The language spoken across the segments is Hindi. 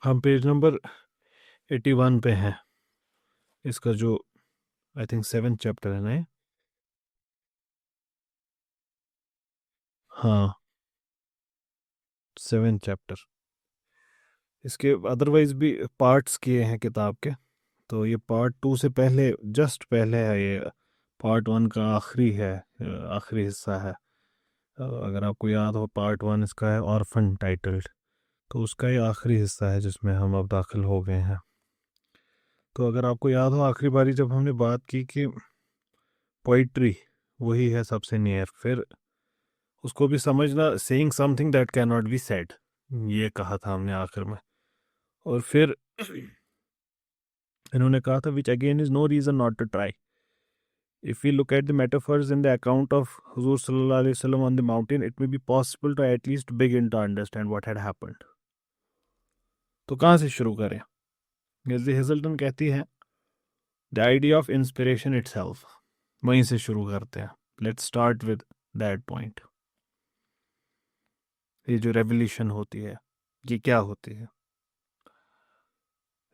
हम पेज नंबर 81 पे हैं। इसका जो आई थिंक 7th चैप्टर है ना ये? हाँ, 7th चैप्टर। इसके अदरवाइज भी पार्ट्स किए हैं किताब के। तो ये पार्ट 2 से पहले, जस्ट पहले है ये। पार्ट 1 का आखिरी है, आखिरी हिस्सा है। अगर आपको याद हो, पार्ट 1 इसका है ऑर्फन टाइटल्ड। तो उसका ये आखिरी हिस्सा है जिसमें हम अब दाखिल हो गए हैं। तो अगर आपको याद हो, आखिरी बारी जब हमने बात की कि पोइट्री वही है सबसे नियर, फिर उसको भी समझना, saying something that can not be said, ये कहा था हमने आखिर में। और फिर इन्होंने कहा था which again is no reason not to try. If we look at the metaphors in the account of Huzur Sallallahu Alaihi Wasallam on the mountain, it may be possible to at least begin to understand what had happened. तो कहाँ से शुरू करें? गिल्जी हेजल्टन कहती है the idea of inspiration itself, वहीं से शुरू करते हैं। Let's start with that point. ये जो रेवोल्यूशन होती है, ये क्या होती है?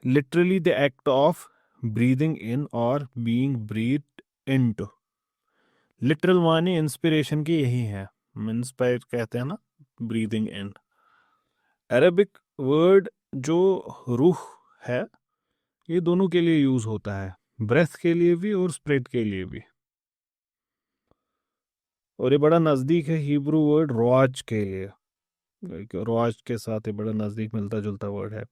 Literally the act of breathing in और बीइंग ब्रीथ इनटू। लिटरल माने इंस्पिरेशन की यही है। इंस्पायर कहते हैं ना, ब्रीदिंग इन। अरबिक वर्ड जो रूह है, ये दोनों के लिए यूज होता है, ब्रेथ के लिए भी और स्पिरिट के लिए भी। और ये बड़ा नज़दीक है हिब्रू वर्ड रवाज के लिए। रवाज के साथ ये बड़ा नज़दीक मिलता जुलता वर्ड है।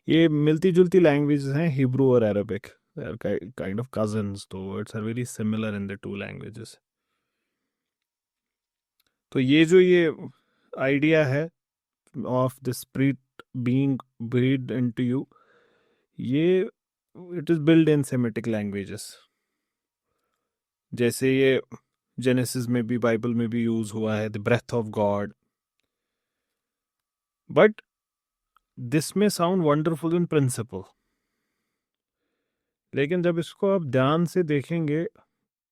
ये मिलती जुलती लैंग्वेजेस हैं, हिब्रू और अरबिक, काइंड ऑफ कजन्स। तो words are very similar in the two languages. तो ये आइडिया है of the spirit being breath into you, ये it is build in Semitic languages. जैसे ये जेनेसिस में भी, बाइबल में भी यूज हुआ है, the breath of God. But this may sound wonderful in principle, लेकिन जब इसको आप ध्यान से देखेंगे,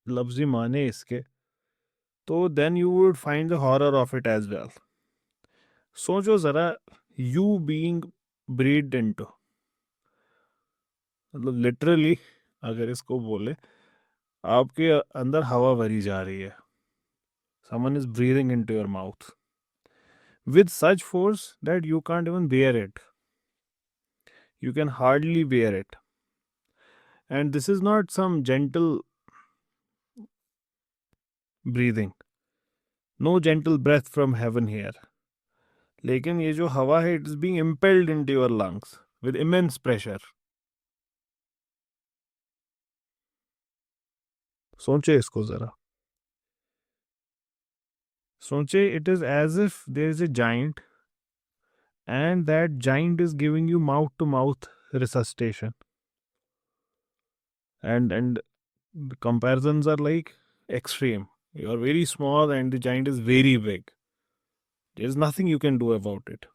लफ्जी माने इसके, तो then you would find the horror of it as well. सोचो जरा, यू बीइंग ब्रीड इनटू, मतलब लिटरली अगर इसको बोले, आपके अंदर हवा भरी जा रही है। Someone is breathing into your mouth with such force that you can't even bear it. You can hardly bear it. And this is not some gentle breathing. No gentle breath from heaven here. लेकिन ये जो हवा है, it is being impelled into your lungs with immense pressure. सोचे इसको जरा। सोचे, it is as if there is a giant and that giant is giving you mouth to mouth resuscitation. And the comparisons are like extreme. You are very small and the giant is very big. There's nothing you can do about it.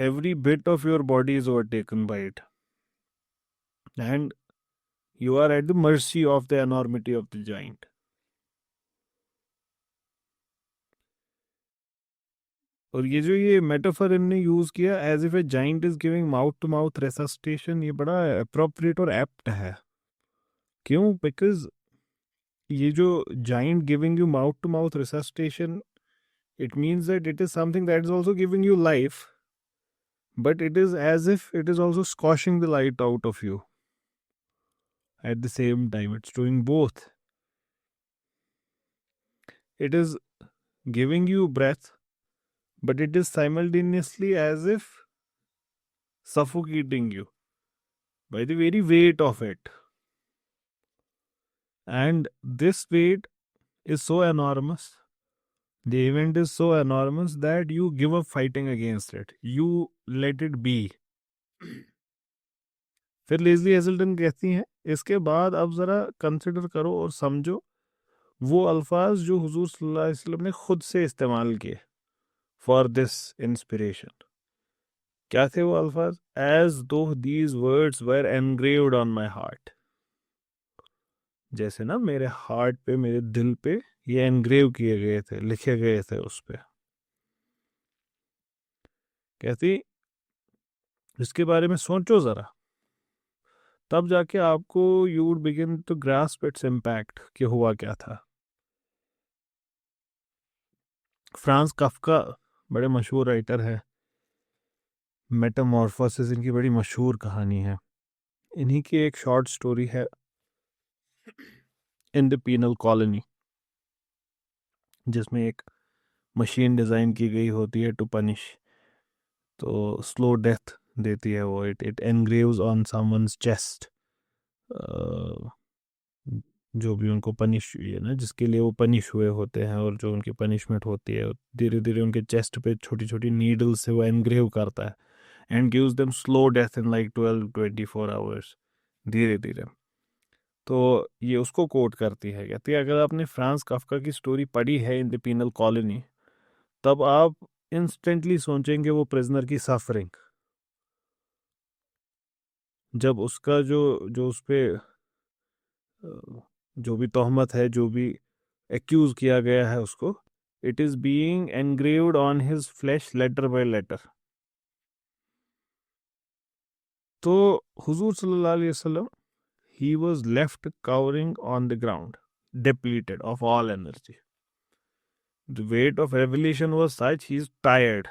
Every bit of your body is overtaken by it. And you are at the mercy of the enormity of the giant. और ये मेटाफर इनने यूज किया, as if a giant is giving mouth to mouth resuscitation, ये बड़ा अप्रोप्रिएट और एप्ट है। क्यों? बिकॉज ये जो giant giving you mouth to mouth resuscitation, it means that it is something that is also giving you life, but it is as if it is also squashing the light out of you at the same time. It's doing both. It is giving you breath, but it is simultaneously as if suffocating you by the very weight of it. And this weight is so enormous, the event is so enormous that you give up fighting against it. You let it be. फिर लेज़ली हेजल्टन कहती हैं, इसके बाद अब ज़रा कंसिडर करो और समझो वो अल्फाज जो हुजूर सल्लल्लाहु अलैहि वसल्लम ने खुद से इस्तेमाल किए फॉर दिस इंस्पिरेशन। क्या थे वो अल्फाज? एज दो these words were engraved on my heart. जैसे ना मेरे हार्ट पे, मेरे दिल पे ये एनग्रेव किए गए थे, लिखे गए थे उस पे। कहती इसके बारे में सोचो ज़रा, तब जाके आपको you would begin to grasp its impact कि हुआ क्या था। फ्रांस काफ्का बड़े मशहूर राइटर है, मेटामॉर्फोसिस इनकी बड़ी मशहूर कहानी है। इन्हीं की एक शॉर्ट स्टोरी है इन द पीनल कॉलोनी, जिसमें एक मशीन डिज़ाइन की गई होती है टू पनिश, तो स्लो डेथ देती है वो। It it engraves on someone's chest, जो भी उनको पनिश हुई है ना, जिसके लिए वो पनिश हुए होते हैं और जो उनकी पनिशमेंट होती है, धीरे धीरे उनके चेस्ट पे छोटी छोटी नीडल से वो एनग्रेव करता है and gives them slow death in like 12-24 hours, धीरे धीरे। तो ये उसको कोट करती है, कहती है अगर आपने फ्रांस काफ्का की स्टोरी पढ़ी है इन द पीनल कॉलोनी, तब आप इंस्टेंटली सोचेंगे वो प्रिजनर की सफरिंग, जब उसका जो जो उस पे जो भी तोहमत है, जो भी एक्यूज किया गया है उसको, it is being engraved on his flesh letter by letter. तो हुजूर सल्लल्लाहु अलैहि वसल्लम, he was left cowering on the ground, depleted of all energy. The weight of revelation was such he's tired.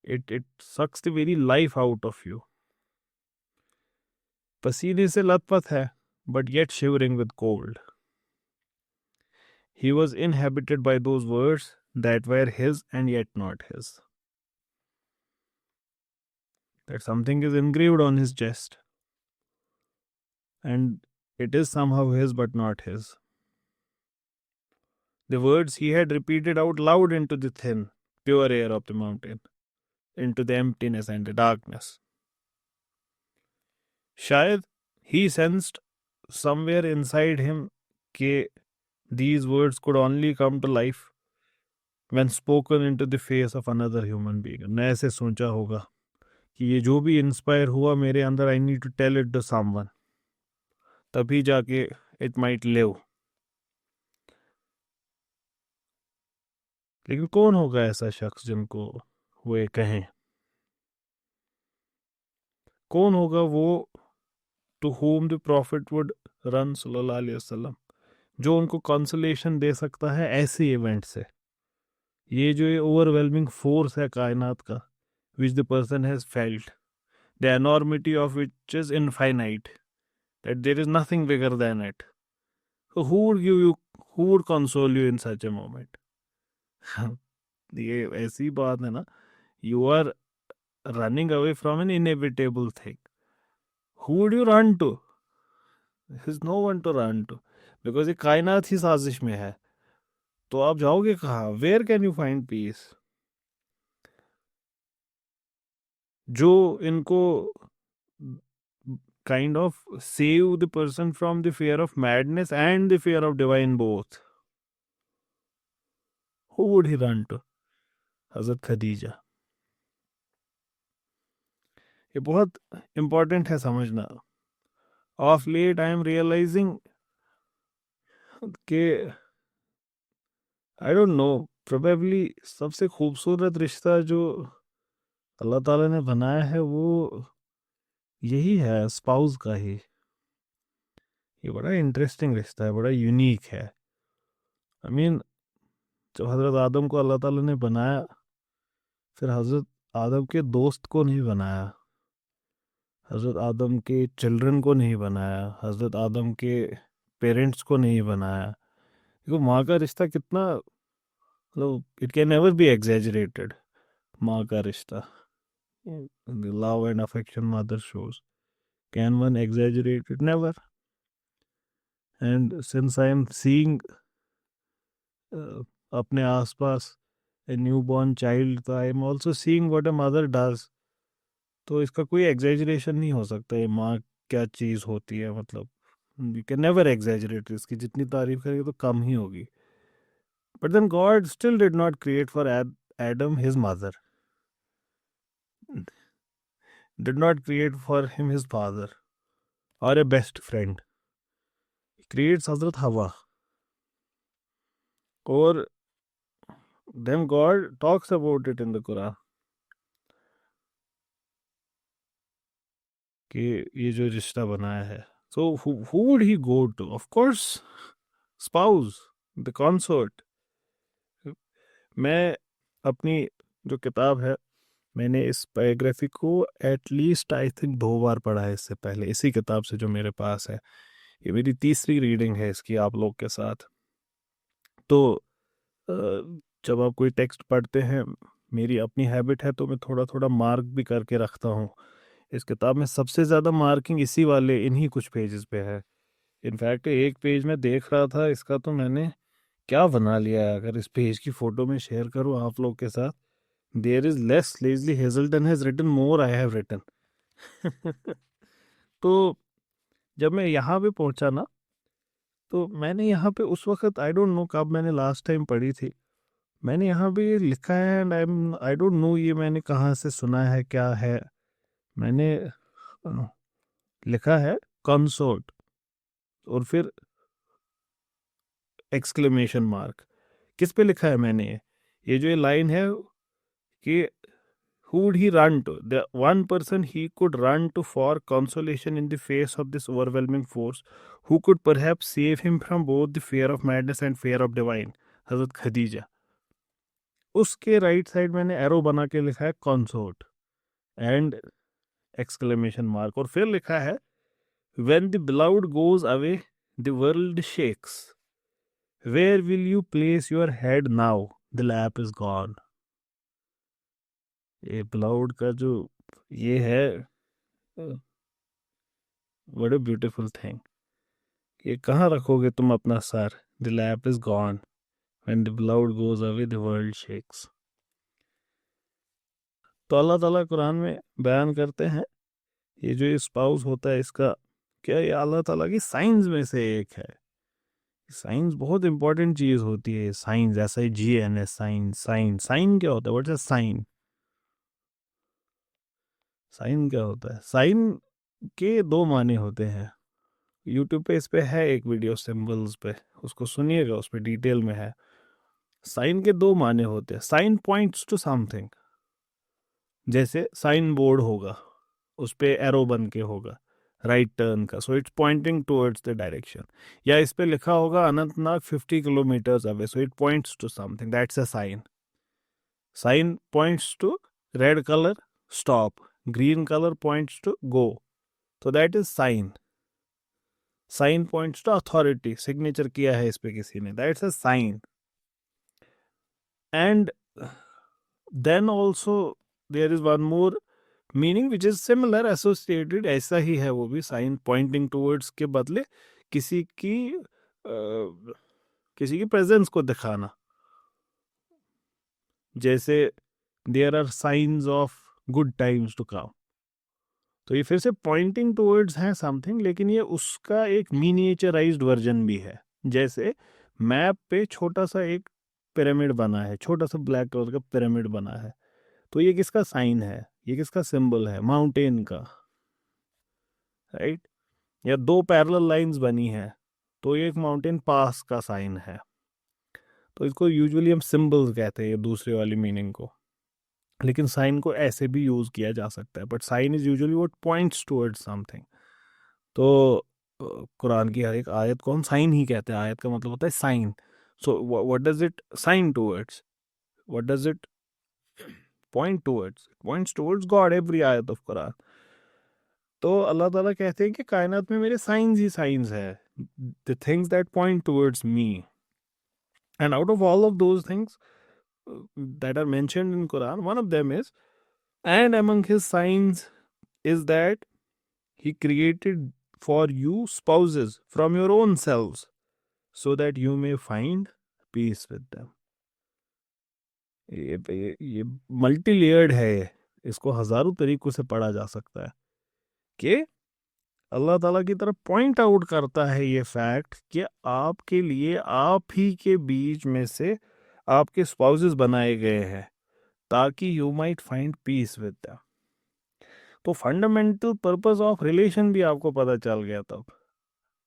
It sucks the very life out of you. पसीने से लथपथ है, but yet shivering with cold. He was inhabited by those words that were his and yet not his. That something is engraved on his chest, and it is somehow his but not his. The words he had repeated out loud into the thin, pure air of the mountain, into the emptiness and the darkness. शायद he sensed somewhere inside him कि these words could only come to life when spoken into the face of another human being. ने ऐसे सोचा होगा कि ये जो भी इंस्पायर हुआ मेरे अंदर, I need to tell it to someone, तभी जाके इट माइट लिव। लेकिन कौन होगा ऐसा शख्स जिनको वो ये कहें? कौन होगा वो to whom the prophet would run सल्लल्लाहु अलैहि वसल्लम, जो उनको कंसोलेशन दे सकता है ऐसे इवेंट से? ये जो ये ओवरवेलमिंग फोर्स है कायनात का, which the person has felt, the enormity of which is infinite, that there is nothing bigger than it, who would give you, who would console you in such a moment? ये ऐसी बात है ना, you are running away from an inevitable thing, who would you run to? Is no one to run to, because ये कायनात ही साजिश में है। तो आप जाओगे कहाँ? Where can you find peace? जो इनको kind of save the person from the fear of madness and the fear of divine both. Who would he run to? हजरत खदीजा। ये बहुत इंपॉर्टेंट है समझना। Of late I am realizing कि आई डोंट नो, प्रोबेबली सबसे खूबसूरत रिश्ता जो अल्लाह ताला ने बनाया है वो यही है, स्पाउस का ही। ये बड़ा इंटरेस्टिंग रिश्ता है, बड़ा यूनिक है। आई मीन, जब हज़रत आदम को अल्लाह ताला ने बनाया, फिर हज़रत आदम के दोस्त को नहीं बनाया, हज़रत आदम के चिल्ड्रन को नहीं बनाया, हज़रत आदम के पेरेंट्स को नहीं बनाया। देखो माँ का रिश्ता कितना, मतलब it can never be exaggerated. माँ का रिश्ता, the love and affection mother shows, can one exaggerate it? Never. And since I am seeing अपने आसपास a newborn child, तो I am also seeing what a mother does. तो इसका कोई एग्जैजरेशन नहीं हो सकता, ये माँ क्या चीज़ होती है, मतलब यू कैन नेवर एग्जैजरेट, इसकी जितनी तारीफ करेंगे तो कम ही होगी। But then God still did not create for Adam his mother, did not create for him his father और ए बेस्ट फ्रेंड, क्रिएट्स हजरत हवा। और then God talks about it in the Quran. कि ये जो रिश्ता बनाया है, so who would he go to? Of course spouse, the consort. मैं अपनी जो किताब है, मैंने इस बायोग्राफी को एटलीस्ट आई थिंक 2 बार पढ़ा है इससे पहले, इसी किताब से जो मेरे पास है। ये मेरी तीसरी रीडिंग है इसकी आप लोग के साथ। तो अ, जब आप कोई टेक्स्ट पढ़ते हैं, मेरी अपनी हैबिट है तो मैं थोड़ा थोड़ा मार्क भी करके रखता हूँ। इस किताब में सबसे ज़्यादा मार्किंग इसी वाले इन्हीं कुछ पेजेस पे है। इनफैक्ट एक पेज में देख रहा था इसका, तो मैंने क्या बना लिया है, अगर इस पेज की फ़ोटो में शेयर करूँ आप लोग के साथ। There is less Lesley Hazleton has written more I have written. तो जब मैं यहाँ पे पहुँचा ना, तो मैंने यहाँ पे उस वक्त आई डोंट नो कब मैंने लास्ट टाइम पढ़ी थी, मैंने यहाँ पे ये लिखा है एंड आई डोंट नो ये मैंने कहाँ से सुना है क्या है। मैंने लिखा है कंसोर्ट और फिर एक्सक्लेमेशन मार्क। किस पे लिखा है मैंने ये जो ये लाइन है कि who would he run to? The one person he could run to for consolation in the face of this overwhelming force, who could perhaps save him from both the fear of madness and fear of divine, हजरत खदीजा। उसके राइट साइड मैंने एरो बना के लिखा है कंसोर्ट एंड एक्सक्लेमेशन मार्क, और फिर लिखा है when the beloved goes away the world shakes, where will you place your head now the lamp is gone। ये beloved का जो ये है, व्हाट अ ब्यूटीफुल थिंग। ये कहाँ रखोगे तुम अपना sir? The lap is gone when the beloved goes away the world shakes। तो अल्लाह ताला कुरान में बयान करते हैं, ये जो ये स्पाउस होता है इसका, क्या ये अल्लाह ताला की साइंस में से एक है। साइंस बहुत इंपॉर्टेंट चीज होती है। साइंस, ऐसा ही GNS, साइंस। साइन साइन क्या होता है? What's a sign? साइन क्या होता है? साइन के 2 माने होते हैं। यूट्यूब पे इस पे है एक वीडियो सिंबल्स पे, उसको सुनिएगा, उस पे डिटेल में है। साइन के 2 माने होते हैं। साइन पॉइंट्स टू समथिंग, जैसे साइन बोर्ड होगा, उस पे एरो बन के होगा राइट टर्न का, so it's pointing towards the direction. या इस पे लिखा होगा Anantnag 50 kilometres away, so it points to something, that's a sign. Sign points to red colour, stop. Green colour points to go, तो that is sign. Sign points to authority, signature किया है इस पे किसी ने, that's a sign. And then also there is one more meaning which is similar, associated, ऐसा ही है वो भी। साइन पॉइंटिंग टूवर्ड्स के बदले किसी की किसी की प्रेजेंस को दिखाना, जैसे there are signs of good times to come. तो ये फिर से पॉइंटिंग टूवर्ड्स है समथिंग, लेकिन ये उसका एक मिनिएचराइज्ड वर्जन भी है। जैसे मैप पे छोटा सा एक पिरामिड बना है, छोटा सा ब्लैक कलर का पिरामिड बना है, तो ये किसका साइन है? ये किसका सिंबल है? माउंटेन का, राइट? या 2 पैरेलल लाइंस बनी है, तो ये एक माउंटेन पास का साइन है। तो इसको यूजुअली हम सिंबल्स कहते हैं, ये दूसरे वाली मीनिंग को। लेकिन साइन को ऐसे भी यूज किया जा सकता है, but sign is usually what points towards something. तो कुरान की हर एक आयत को हम साइन ही कहते हैं। आयत का मतलब होता है sign. So what does it sign towards? What does it point towards? Points towards God, every आयत ऑफ कुरान। तो अल्लाह ताला कहते हैं कि कायनात में मेरे साइंस ही साइंस है, the things that point towards me. And out of all of those things that are mentioned in Quran, one of them is, and among his signs is that he created for you spouses from your own selves so that you may find peace with them। ये मल्टी लेयर्ड है ये। इसको हजारों तरीकों से पढ़ा जा सकता है कि अल्लाह ताला की तरफ पॉइंट आउट करता है ये फैक्ट कि आपके लिए आप ही के बीच में से आपके स्पाउसेस बनाए गए हैं ताकि you might find peace with them. तो फंडामेंटल पर्पस ऑफ रिलेशन भी आपको पता चल गया तब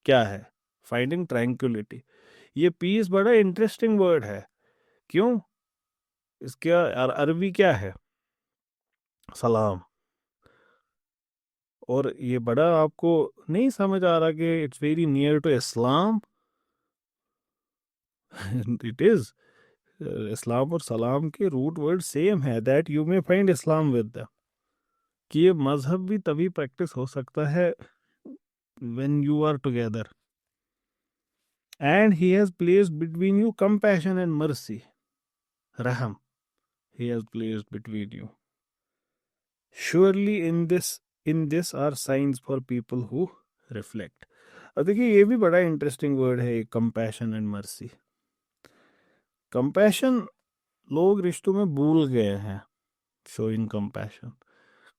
क्या है? Finding tranquillity. ये पीस बड़ा इंटरेस्टिंग वर्ड है। क्यों? इसका अरबी क्या है? सलाम। और ये बड़ा आपको नहीं समझ आ रहा कि it's very near to Islam. It is. Islam और सलाम के रूट वर्ड सेम है. That you may find Islam with the, कि ये मजहब भी तभी प्रैक्टिस हो सकता है when you are together. And he has placed between you compassion and mercy. Raham, he has placed between you. Surely in this are signs for people who reflect. अब देखिए ये भी बड़ा इंटरेस्टिंग वर्ड है, कंपैशन एंड मर्सी. कंपैशन लोग रिश्तों में भूल गए हैं. Showing compassion.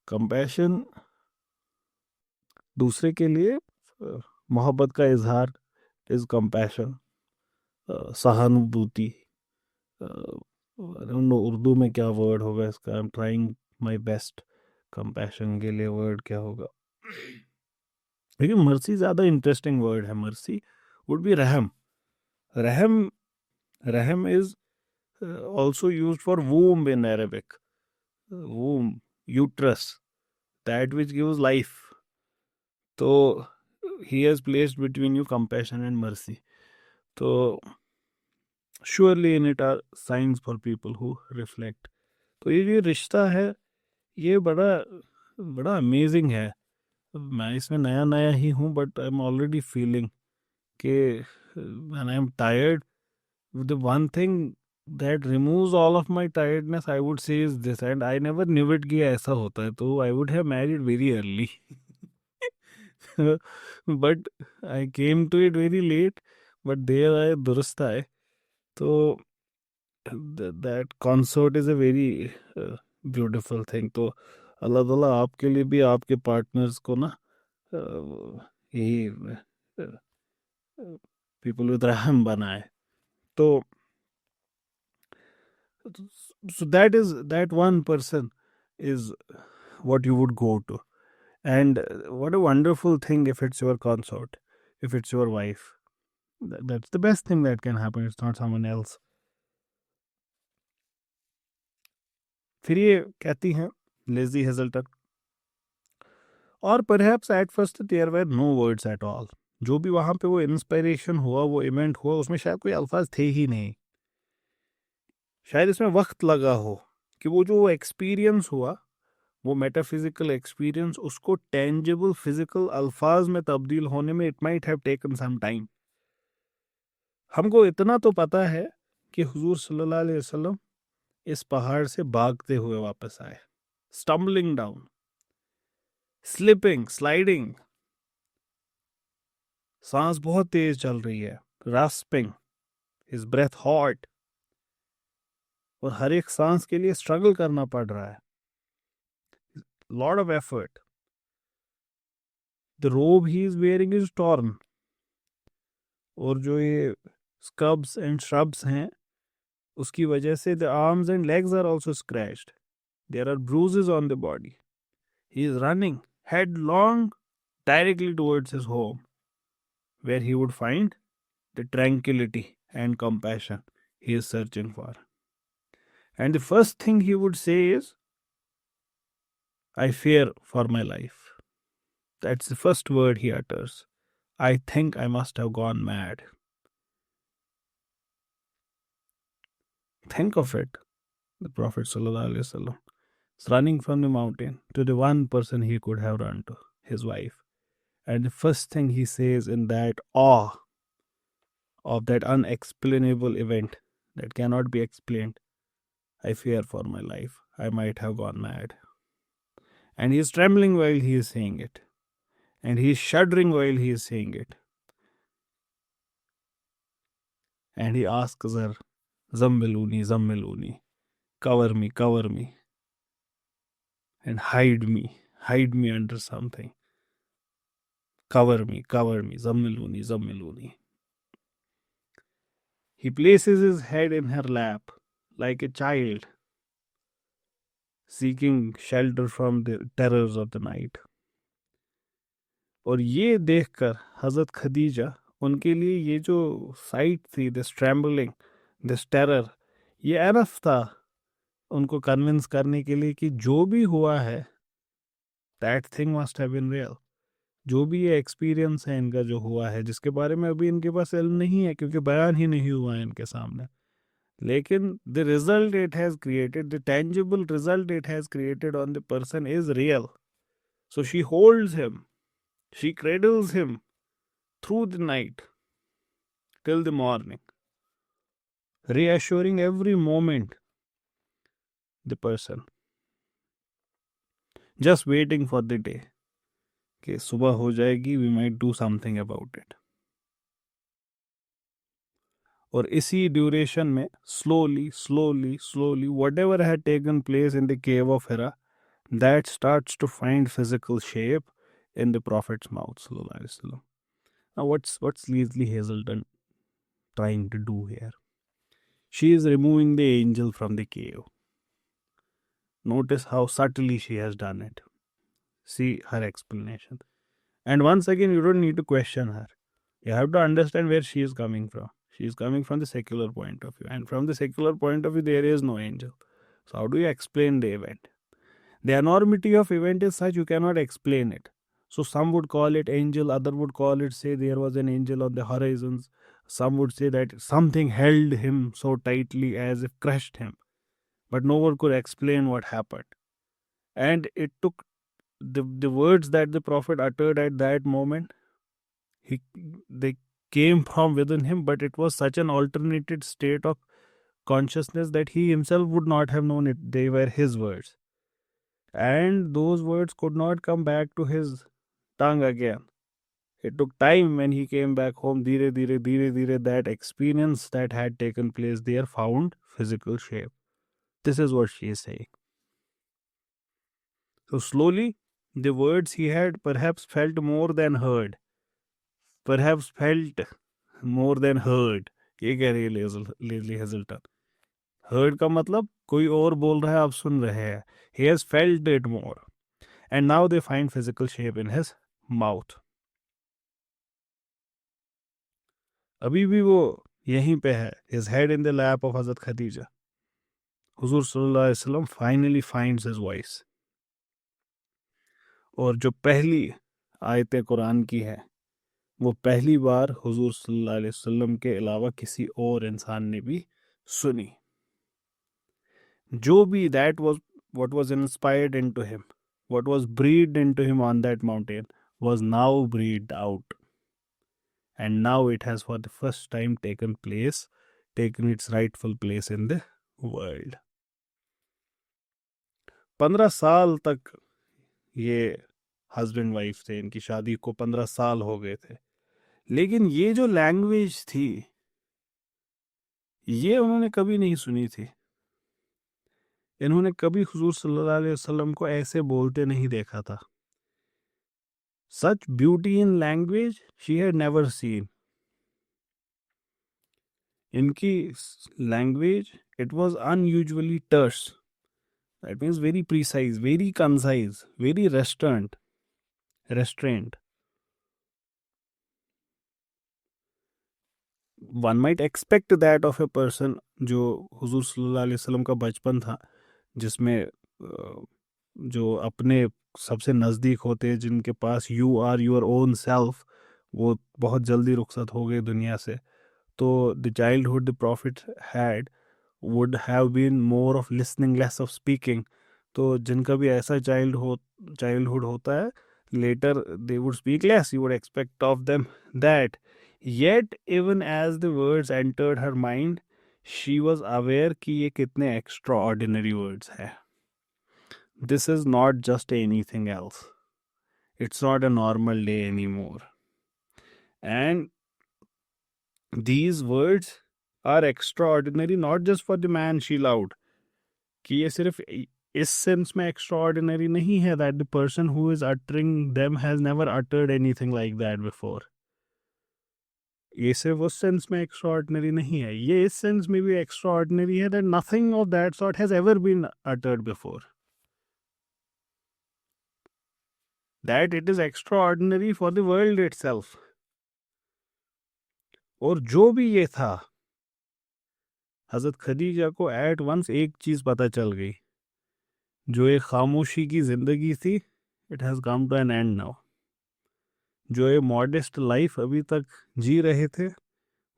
कंपैशन दूसरे के लिए मोहब्बत का इजहार इज कंपैशन. सहानुभूति. आई डोंट नो उर्दू में क्या वर्ड होगा इसका. I am trying my best. Compassion के लिए वर्ड क्या होगा. लेकिन मर्सी ज़्यादा इंटरेस्टिंग वर्ड है. मर्सी वुड बी रहम. रहम. रहम is also use for womb in Arabic. Womb, uterus, that which gives life. तो he has placed between you compassion and mercy. तो surely in it are signs for people who reflect. तो ये जो रिश्ता है ये बड़ा बड़ा अमेजिंग है. मैं इसमें नया नया ही हूँ but I am already feeling कि when I am tired, the one thing that removes all of my tiredness I would say is this, and I never knew it कि ऐसा होता है. तो I would have married very early. but I came to it very late, but there I दुरुस्त आए. तो that concert is a very beautiful thing. तो अल्लाह ताला आपके लिए भी आपके पार्टनर्स को ना यही पीपल विद रहम बनाए. तो so that one person is what you would go to. And what a wonderful thing if it's your consort, if it's your wife. That's the best thing that can happen. It's not someone else. फिर ये कहती हैं लेजी हेजल्टन, और perhaps at first there were no words at all. जो भी वहाँ पे वो इंस्पिरेशन हुआ, वो इवेंट हुआ, उसमें शायद कोई अल्फाज थे ही नहीं. शायद इसमें वक्त लगा हो कि वो जो एक्सपीरियंस हुआ, वो मेटाफिजिकल एक्सपीरियंस, उसको टेंजिबल फिजिकल अल्फाज में तब्दील होने में it might have taken some time. हमको इतना तो पता है कि हुजूर सल्लल्लाहु अलैहि वसल्लम इस पहाड़ से भागते हुए वापस आए. स्टम्बलिंग डाउन, स्लिपिंग, स्लाइडिंग, सांस बहुत तेज चल रही है, रास्पिंग, हिज ब्रेथ हॉट, और हर एक सांस के लिए स्ट्रगल करना पड़ रहा है. Lot of effort. द रोब he is wearing is torn. और जो ये स्कब्स एंड श्रब्स हैं, उसकी वजह से the arms and legs are also scratched. There are bruises on the body. He is running headlong directly towards his home, where he would find the tranquility and compassion he is searching for. And the first thing he would say is, I fear for my life. That's the first word he utters. I think I must have gone mad. Think of it. The Prophet Sallallahu Alaihi Wasallam is running from the mountain to the one person he could have run to, his wife. And the first thing he says in that awe of that unexplainable event that cannot be explained, I fear for my life. I might have gone mad. And he is trembling while he is saying it. And he is shuddering while he is saying it. And he asks her, Zammiluni, Zammiluni, cover me, and hide me under something. Cover me, Zammiluni, Zammiluni. He places his head in her lap like a child seeking shelter from the terrors of the night. और ये देखकर हज़रत खदीजा, उनके लिए ये जो साइट थी, दिस ट्रेम्बलिंग, दिस टेरर, ये एनफ था उनको कन्विंस करने के लिए कि जो भी हुआ है that thing must have been real. जो भी ये एक्सपीरियंस है इनका जो हुआ है, जिसके बारे में अभी इनके पास इल्म नहीं है क्योंकि बयान ही नहीं हुआ है इनके सामने, लेकिन the result it has created, the tangible result it has created on the person is real. So she holds him, she cradles him through the night till the morning, reassuring every moment the person, just waiting for the day कि सुबह हो जाएगी, we might do something about it. और इसी ड्यूरेशन में slowly whatever had taken place in the cave of Hira, that starts to find physical shape in the Prophet's mouth sallallahu alaihi wasallam. Now what's Leslie Hazelton trying to do here? She is removing the angel from the cave. Notice how subtly she has done it. See her explanation. And once again, you don't need to question her. You have to understand where she is coming from. She is coming from the secular point of view. And from the secular point of view, there is no angel. So how do you explain the event? The enormity of event is such you cannot explain it. So some would call it angel, other would call it, say there was an angel on the horizons. Some would say that something held him so tightly as if crushed him. But no one could explain what happened. And it took the words that the Prophet uttered at that moment, they came from within him, but it was such an alternated state of consciousness that he himself would not have known it. They were his words. And those words could not come back to his tongue again. It took time when he came back home. Dheere, that experience that had taken place there found physical shape. This is what she is saying. So slowly, the words he had perhaps felt more than heard. Perhaps felt more than heard. ये कह रही है लेज़ली हेज़ल्टन. Heard का मतलब कोई और बोल रहा है, आप सुन रहे हैं. He has felt it more. And now they find physical shape in his mouth. अभी भी वो यहीं पे है. His head in the lap of Hazrat Khadija. हुजूर सल्लल्लाहु अलैहि वसल्लम finally finds his voice. और जो पहली आयत कुरान की है, वो पहली बार हुजूर सल्लल्लाहु अलैहि वसल्लम के अलावा किसी और इंसान ने भी सुनी. जो भी that was what was inspired into him, what was breathed into him on that mountain was now breathed out. And now it has for the first time taken its rightful place in the world. 15 साल तक ये हस्बैंड वाइफ थे, इनकी शादी को 15 साल हो गए थे. लेकिन ये जो लैंग्वेज थी, ये उन्होंने कभी नहीं सुनी थी. इन्होंने कभी हुजूर सल्लल्लाहु अलैहि वसल्लम को ऐसे बोलते नहीं देखा था. Such beauty in language she had never seen. इनकी language, it was unusually terse. That means very precise, very concise, very restrained. One might expect that of a person जो हुजूर सल्लल्लाहु अलैहि वसल्लम का बचपन था, जिसमें जो अपने सबसे नज़दीक होते, जिनके पास you are your own self, वो बहुत जल्दी रुखसत हो गए दुनिया से. तो the childhood the prophet had would have been more of listening, less of speaking. तो जिनका भी ऐसा चाइल्डहुड होता है, later they would speak less. You would expect of them that. Yet even as the words entered her mind, she was aware कि ये कितने extraordinary words है. This is not just anything else. It's not a normal day anymore. And these words are extraordinary not just for the man she loved. कि ये सिर्फ इस सेंस में extraordinary नहीं है that the person who is uttering them has never uttered anything like that before. ये सिर्फ उस सेंस में extraordinary नहीं है, ये इस सेंस में भी extraordinary है that nothing of that sort has ever been uttered before. That it is extraordinary for the world itself. और जो भी ये था, हज़रत खदीजा को एट वंस एक चीज़ पता चल गई. जो एक खामोशी की ज़िंदगी थी, it has come to an end now. जो ये मॉडेस्ट लाइफ अभी तक जी रहे थे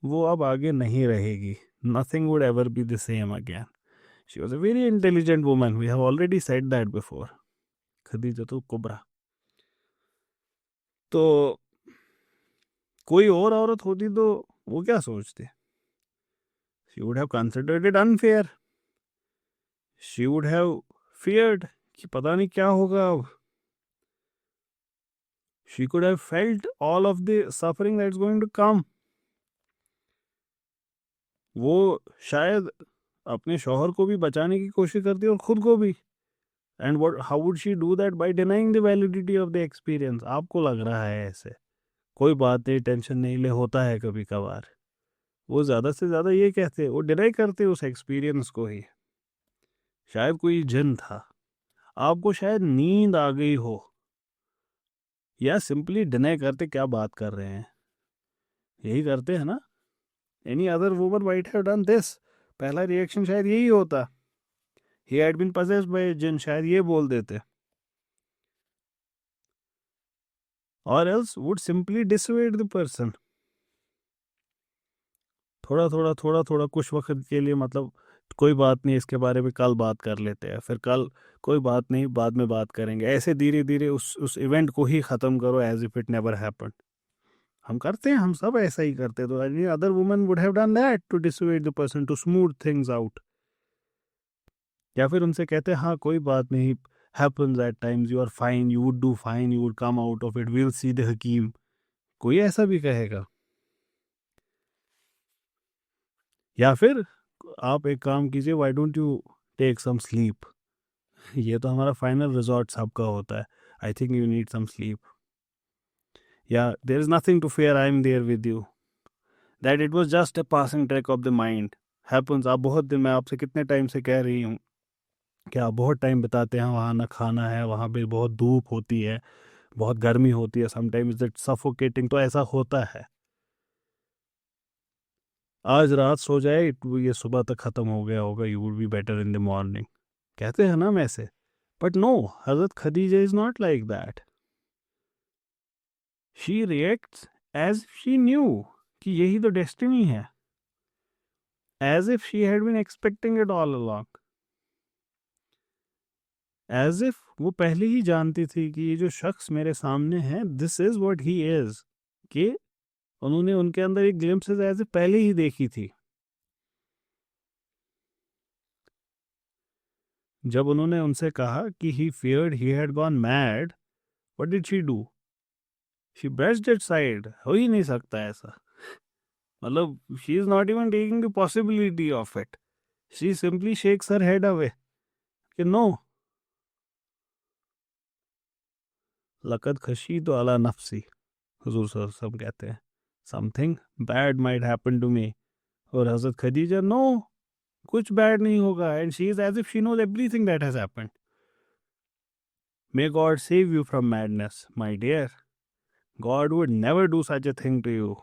वो अब आगे नहीं रहेगी। Nothing would ever be the same again. She was a very intelligent woman, we have already said that before, खदीजतुल कुबरा। तो कोई और औरत होती तो वो क्या सोचती? She would have considered it unfair, she would have feared कि पता नहीं क्या होगा अब। She could have felt all of the suffering that's going to come. वो शायद अपने शौहर को भी बचाने की कोशिश करती और खुद को भी। And what, how would she do that? By denying the validity of the experience. आपको लग रहा है ऐसे, कोई बात नहीं, टेंशन नहीं ले, होता है कभी कभार। वो ज़्यादा से ज़्यादा ये कहते, वो डिनाई करते उस एक्सपीरियंस को ही। शायद कोई जिन था, आपको शायद नींद आ गई हो, या सिंपली डिनाई करते क्या बात कर रहे हैं, यही करते हैं ना। Any other woman might have done this. पहला रिएक्शन शायद यही होता, he had been possessed by जिन, शायद ये बोल देते, और else would simply dissuade the person. थोड़ा थोड़ा कुछ वक्त के लिए, मतलब कोई बात नहीं, इसके बारे में कल बात कर लेते हैं, फिर कल कोई बात नहीं, बाद में बात करेंगे, ऐसे धीरे धीरे उस इवेंट को ही ख़त्म करो as if it never happened. हम करते हैं, हम सब ऐसा ही करते। तो any other woman would have done that to dissuade the person, to smooth things out. या फिर उनसे कहते हैं हाँ कोई बात नहीं, happens at times, you are fine, you would do fine, you would come out of it, we'll see the हकीम। कोई ऐसा भी कहेगा। या फिर आप एक काम कीजिए, why don't you take some sleep? ये तो हमारा फाइनल रिजॉर्ट सबका होता है, I think you need some sleep, या there is nothing to fear, I am there with you, that it was just a passing track of the mind, happens. आप बहुत दिन, मैं आपसे कितने टाइम से कह रही हूँ कि आप बहुत टाइम बिताते हैं वहाँ, ना खाना है वहाँ पे, बहुत धूप होती है, बहुत गर्मी होती है, समटाइम्स इट सफोकेटिंग, तो ऐसा होता है। आज रात सो जाए, ये सुबह तक ख़त्म हो गया होगा, you would be better in the morning, कहते हैं ना हम ऐसे। But no, Hazrat Khadija is not like that. She reacts as she knew कि यही तो डेस्टिनी है, as if she had been expecting it all along, as if वो पहले ही जानती थी कि ये जो शख्स मेरे सामने है, this is what he is, कि उन्होंने उनके अंदर एक ग्लिम्पसेस एज इफ पहले ही देखी थी। जब उन्होंने उनसे कहा कि he feared he had gone mad, what did she do? She brushed it side. हो ही नहीं सकता ऐसा, मतलब she is not even taking the possibility of it, she simply shakes her head away कि नो। लकद खशी तो अला नफसी, हुजूर सल्लल्लाहु अलैहि वसल्लम कहते हैं, something bad might happen to me. और हजरत खदीजा, नो, कुछ बैड नहीं होगा, and she is as if she knows everything that has happened. May God save you from madness my dear, God would never do such a thing to you.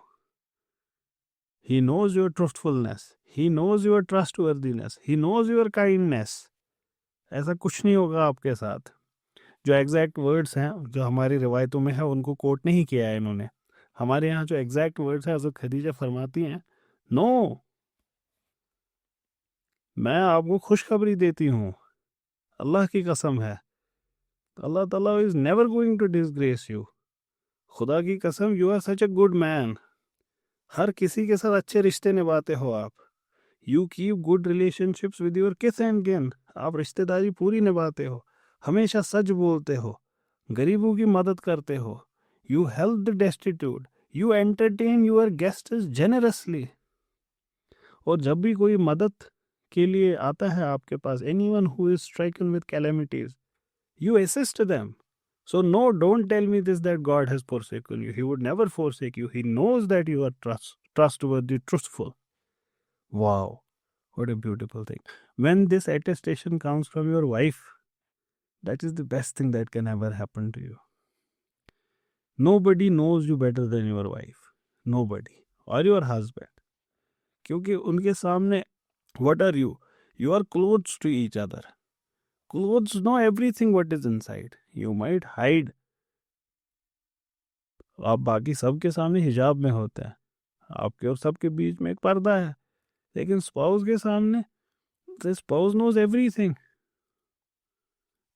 He knows your truthfulness, he knows your trustworthiness, he knows your kindness. ऐसा कुछ नहीं होगा आपके साथ। जो एग्जैक्ट वर्ड्स हैं जो हमारी रिवायतों में है, उनको कोट नहीं किया है इन्होंने, हमारे यहाँ जो एग्जैक्ट वर्ड्स हैं हज़रत खदीजा फरमाती हैं, नो, मैं आपको खुशखबरी देती हूँ, अल्लाह की कसम है, अल्लाह ताला is never going to disgrace you. खुदा की कसम, you are such a good man, हर किसी के साथ अच्छे रिश्ते निभाते हो आप। You keep good relationships with your kith and kin, आप रिश्तेदारी पूरी निभाते हो, हमेशा सच बोलते हो, गरीबों की मदद करते हो, you help the destitute, you entertain your guests generously. और जब भी कोई मदद के लिए आता है आपके पास, anyone who is stricken with calamities, you assist them. So no, don't tell me this that God has forsaken you. He would never forsake you. He knows that you are trustworthy, truthful. Wow, what a beautiful thing. When this attestation comes from your wife, that is the best thing that can ever happen to you. Nobody knows you better than your wife. Nobody. Or your husband. क्योंकि उनके सामने, what are you? You are clothes to each other. Clothes know everything what is inside. You might hide, आप बाकी सबके सामने हिजाब में होते हैं, आपके और सबके बीच में एक पर्दा है, लेकिन स्पाउस के सामने the spouse knows everything,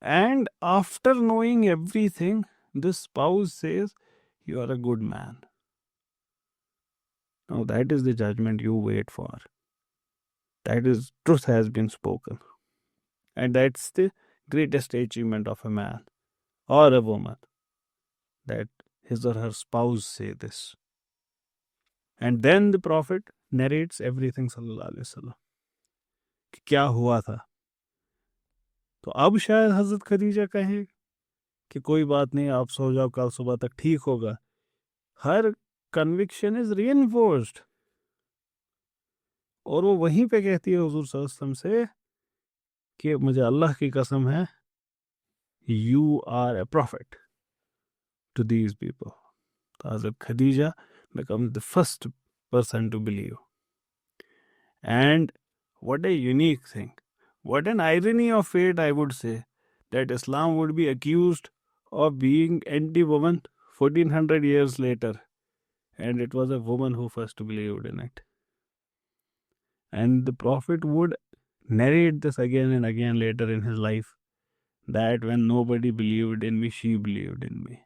and after knowing everything the spouse says you are a good man. Now that is the judgement you wait for. That is truth has been spoken, and that's the greatest achievement of a man or a woman, that his or her spouse say this. And then the prophet narrates everything sallallahu alaihi wasallam कि क्या हुआ था. तो अब शायद हजरत खदीजा कहें कि कोई बात नहीं, आप सो जाओ, कल सुबह तक ठीक होगा. हर कन्विक्शन इज रीइंफोर्स्ड, और वो वहीं पे कहती है हुजूर सल्लल्लाहु अलैहि वसल्लम से कि मुझे अल्लाह की कसम है, you are a prophet to these people. तो Hazrat Khadija becomes the first person to believe. And what a unique thing, what an irony of fate, I would say, that Islam would be accused of being anti-woman 1400 years later, and it was a woman who first believed in it. And the Prophet would narrate this again and again later in his life, that when nobody believed in me, she believed in me.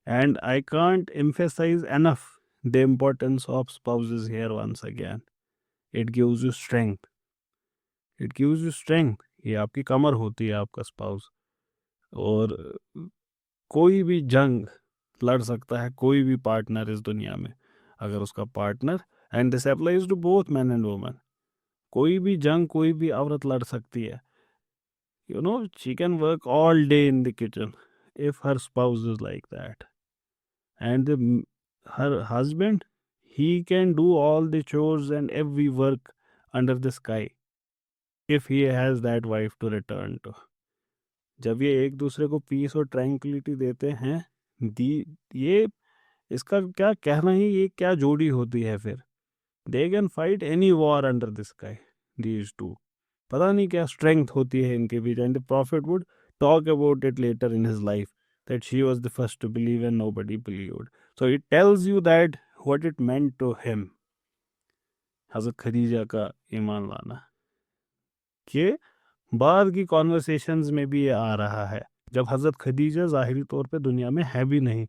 And I can't emphasize enough the importance of spouses here once again. It gives you strength. It gives you strength. ये आपकी कमर होती है, आपका स्पाउस. और कोई भी जंग लड़ सकता है कोई भी पार्टनर इस दुनिया में, अगर उसका partner, and this applies to both man and woman, कोई भी जंग कोई भी औरत लड़ सकती है. You know, she can work all day in the kitchen if her spouse is like that. And her husband, he can do all the chores and every work under the sky if he has that wife to return to. जब ये एक दूसरे को पीस और ट्रैंक्विलिटी देते हैं, ये इसका क्या कहना ही, ये क्या जोड़ी होती है फिर. They can fight any war under the sky, these two. पता नहीं क्या स्ट्रेंथ होती है इनके बीच. And the prophet would talk about it later in his life, that she was the first to believe and nobody believed. So it tells you that what it meant to him, हज़रत खदीजा का ईमान लाना. कि बाद की कॉन्वर्सेशंस में भी ये आ रहा है, जब हज़रत खदीजा ज़ाहिरी तौर पे दुनिया में है भी नहीं,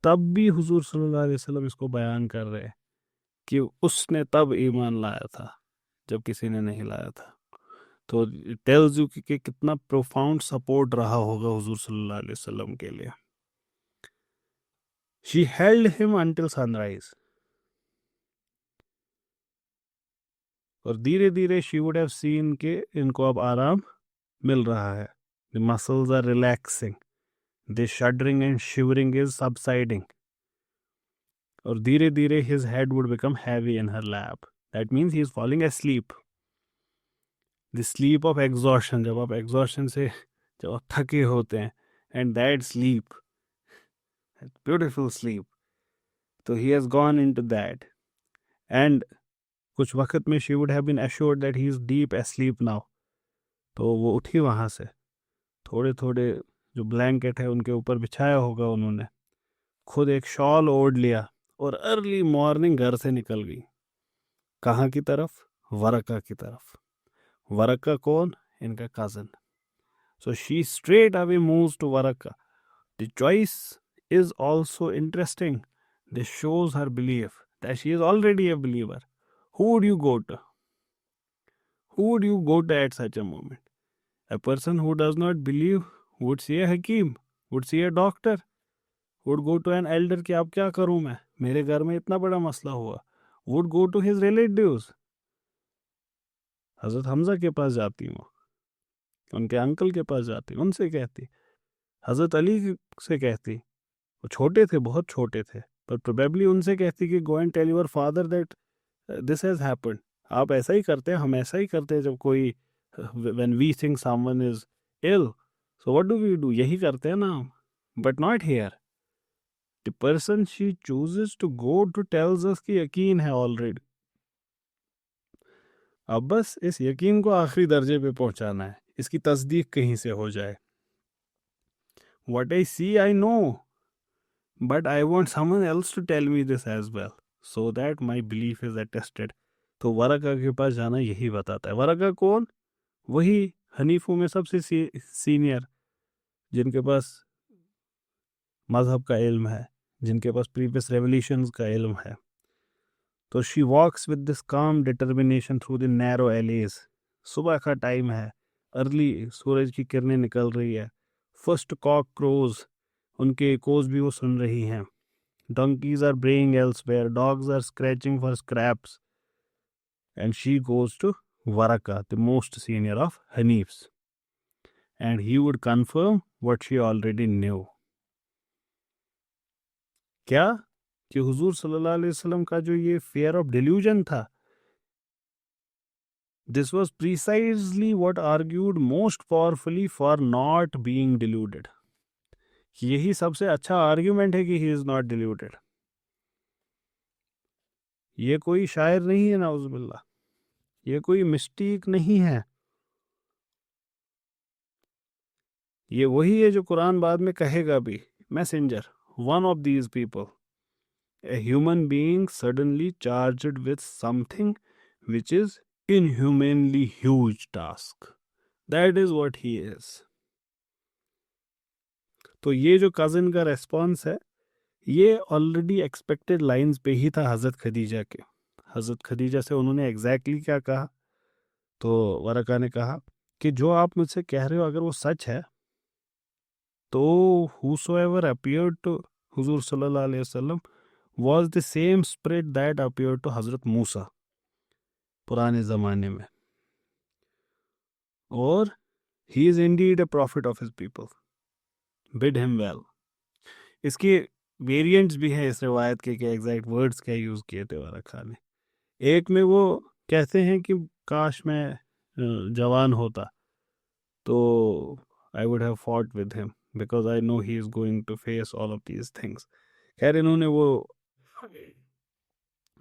तब भी हुजूर सल्लल्लाहु अलैहि वसल्लम इसको बयान कर रहे हैं कि उसने तब ईमान लाया था जब किसी ने नहीं लाया था. तो इट टेल्स यू कि कितना प्रोफाउंड सपोर्ट रहा होगा हुजूर सल्लल्लाहु अलैहि वसल्लम के लिए. She held him until sunrise, और धीरे धीरे शी वुड हैव सीन के इनको अब आराम मिल रहा है. The muscles are relaxing, the shuddering and shivering is subsiding, और धीरे धीरे his head would become heavy in her lap. That means he is falling asleep. The sleep of exhaustion, जब आप एग्जॉशन से जब आप थके होते हैं, and that sleep, beautiful sleep. तो he has gone into that, and कुछ वक्त में she would have been assured that he is deep asleep now. तो वो उठी वहाँ से, थोड़े थोड़े जो ब्लैंकेट है उनके ऊपर बिछाया होगा उन्होंने, खुद एक शॉल ओढ़ लिया, और अर्ली मॉर्निंग घर से निकल गई. कहाँ की तरफ? वरका की तरफ. वरका कौन? इनका cousin. So she straight away moves to Waraka. The choice is also interesting. This shows her belief that she is already a believer. Who would you go to? Who would you go to at such a moment? A person who does not believe would see a Hakim, would see a doctor, would go to an elder कि अब क्या करूँ मैं, मेरे घर में इतना बड़ा मसला हुआ. Would go to his relatives. हज़रत हमजा के पास जाती हूँ, उनके अंकल के पास जाती, उनसे कहती. हज़रत अली से कहती, वो छोटे थे, बहुत छोटे थे, पर प्रोबेबली उनसे कहती कि go and tell your father that this has happened. आप ऐसा ही करते हैं, हम ऐसा ही करते हैं जब कोई, when we think someone is ill, so what do we do, यही करते हैं ना हम. But not here. The person she chooses to go to tells us कि यकीन है ऑलरेडी. अब बस इस यकीन को आखिरी दर्जे पे पहुंचाना है. इसकी तस्दीक कहीं से हो जाए। What I see I know, but I want someone else to tell me this as well, so that my belief is attested. तो वरका के पास जाना यही बताता है। वरका कौन? वही हनीफों में सबसे सीनियर, जिनके पास मजहब का इल्म है, जिनके पास प्रीवियस रेवल्यूशंस का इल्म है। तो शी वॉक्स विद दिस काम determination through the narrow alleged. सुबह का टाइम है, अर्ली सूरज की किरणें निकल रही है। फर्स्ट कॉक क्रोज, उनके कोज भी वो सुन रही हैं। donkeys are braying elsewhere, dogs are scratching for scraps, and she goes to Waraka, the most senior of Hanifs, and he would confirm what she already knew. क्या? कि हुजूर सल्लल्लाहु अलैहि वसल्लम का जो ये fear of delusion था, this was precisely what argued most powerfully for not being deluded. यही सबसे अच्छा आर्ग्यूमेंट है कि he is not deluded. ये कोई शायर नहीं है नाउज़ुबिल्लाह, ये कोई मिस्टीक नहीं है, ये वही है जो कुरान बाद में कहेगा भी। Messenger, one of these people, a human being suddenly charged with something which is inhumanly huge task, that is what he is. तो ये जो कजिन का रेस्पॉन्स है, ये ऑलरेडी एक्सपेक्टेड लाइंस पे ही था हज़रत खदीजा के। हज़रत खदीजा से उन्होंने एग्जैक्टली क्या कहा? तो वरका ने कहा कि जो आप मुझसे कह रहे हो अगर वो सच है, तो whosoever appeared to हुजूर सल्लल्लाहु अलैहि वसल्लम was the same spirit that appeared to हजरत मूसा पुराने ज़माने में, और he is indeed a prophet of his people, bid him well। इसके वेरिएंट्स भी हैं इस रिवायत के कि एग्जैक्ट वर्ड्स क्या यूज़ किए थे वरका ने। एक में वो कहते हैं कि काश मैं जवान होता तो I would have fought with him because I know he is going to face all of these things। खैर इन्होंने वो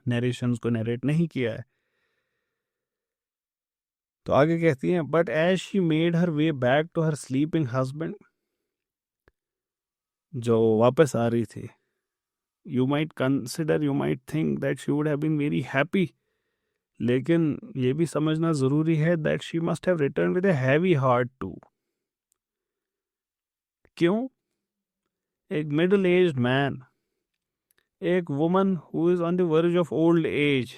नरेशंस को नरेट नहीं किया है। तो आगे कहती हैं, but as she made her way back to her sleeping husband, जो वापस आ रही थी, you might consider, you might think that she would have been very happy, लेकिन ये भी समझना ज़रूरी है that she must have return with a heavy heart too. क्यों? एक मिडिल एज्ड मैन, एक woman who is on the verge of old age,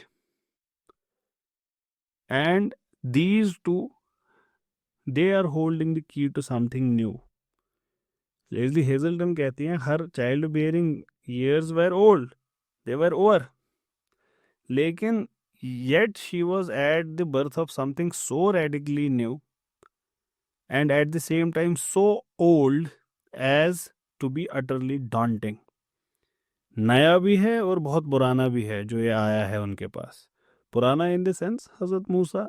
and these two, they are holding the key to something new। Lesley Hazleton कहती हैं हर child bearing years were old, they were over, लेकिन yet she was at the birth of something so radically new and at the same time so old as to be utterly daunting। नया भी है और बहुत पुराना भी है जो ये आया है उनके पास। पुराना इन द सेंस हज़रत मूसा,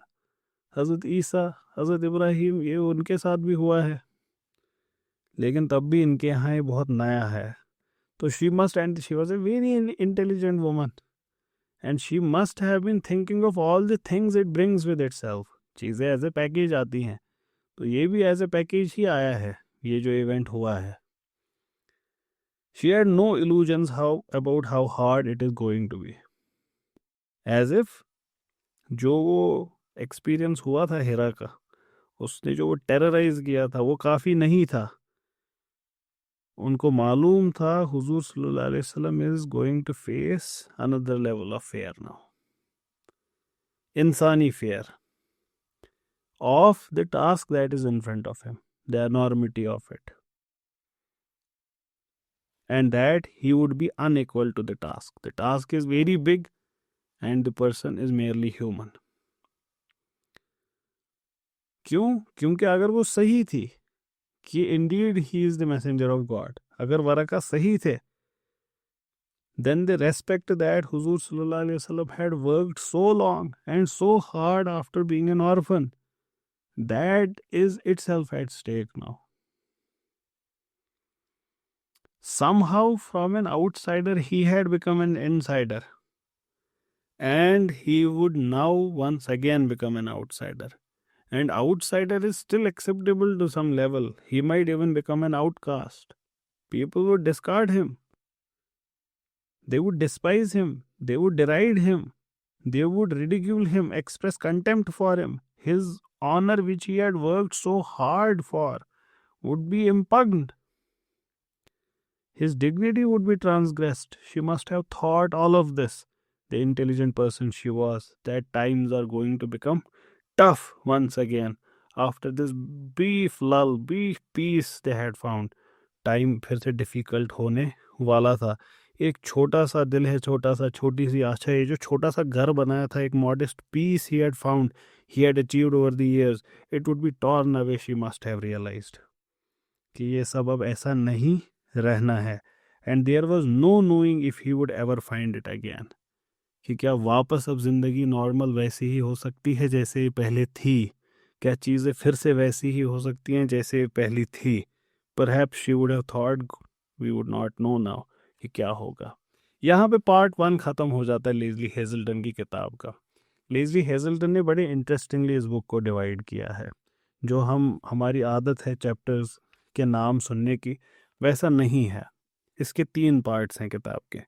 हज़रत ईसा, हज़रत इब्राहिम, ये उनके साथ भी हुआ है, लेकिन तब भी इनके यहाँ ये बहुत नया है। तो she must, and she was a very intelligent woman, and she must have been thinking of all the things it brings with itself. चीज़ें एज ए पैकेज आती हैं, तो ये भी एज ए पैकेज ही आया है, ये जो इवेंट हुआ है। She had no illusions how about how hard it is going to be, as if जो वो एक्सपीरियंस हुआ था हिरा का, उसने जो वो टेरराइज किया था वो काफ़ी नहीं था। उनको मालूम था हुजूर सल्लल्लाहु अलैहि वसल्लम is going to face another level of fear now, इंसानी fear of the task that is in front of him, the enormity of it, and that he would be unequal to the task. The task is very big and the person is merely human. क्यों? क्योंकि अगर वो सही थी कि indeed he is the messenger of God, अगर वरका सही थे, then the respect that Huzur Sallallahu Alaihi Wasallam had worked so long and so hard after being an orphan, that is itself at stake now. Somehow from an outsider he had become an insider, and he would now once again become an outsider, And outsider is still acceptable to some level. He might even become an outcast. People would discard him. They would despise him. They would deride him. They would ridicule him, express contempt for him. His honor, which he had worked so hard for, would be impugned. His dignity would be transgressed. She must have thought all of this, the intelligent person she was, that times are going to become tough once again. After this brief lull, brief peace they had found, time फिर से डिफिकल्ट होने वाला था. एक छोटा सा दिल है, छोटा सा, छोटी सी आशा है, जो छोटा सा घर बनाया था, एक modest peace he had found, he had achieved over the years, it would be torn away. She must have realised कि ये सब अब ऐसा नहीं रहना है. And there was no knowing if he would ever find it again, कि क्या वापस अब जिंदगी नॉर्मल वैसी ही हो सकती है जैसे पहले थी, क्या चीज़ें फिर से वैसी ही हो सकती हैं जैसे पहली थी. Perhaps she would have thought, we would not know now कि क्या होगा. यहाँ पे पार्ट 1 ख़त्म हो जाता है लेज़ली हेजल्टन की किताब का. लेज़ली हेजल्टन ने बड़े इंटरेस्टिंगली इस बुक को डिवाइड किया है. जो हमारी आदत है चैप्टर्स के नाम सुनने की, वैसा नहीं है. इसके 3 पार्ट्स हैं किताब के.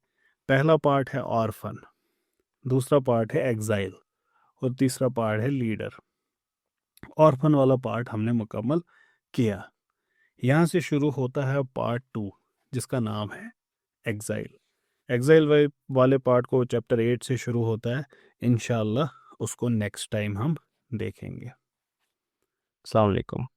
पहला पार्ट है ऑर्फन, दूसरा पार्ट है एग्जाइल, और तीसरा पार्ट है लीडर. ऑर्फन वाला पार्ट हमने मुकम्मल किया. यहाँ से शुरू होता है पार्ट 2, जिसका नाम है एग्जाइल. एग्जाइल वाले पार्ट को चैप्टर 8 से शुरू होता है. इंशाल्लाह उसको नेक्स्ट टाइम हम देखेंगे. अस्सलाम वालेकुम.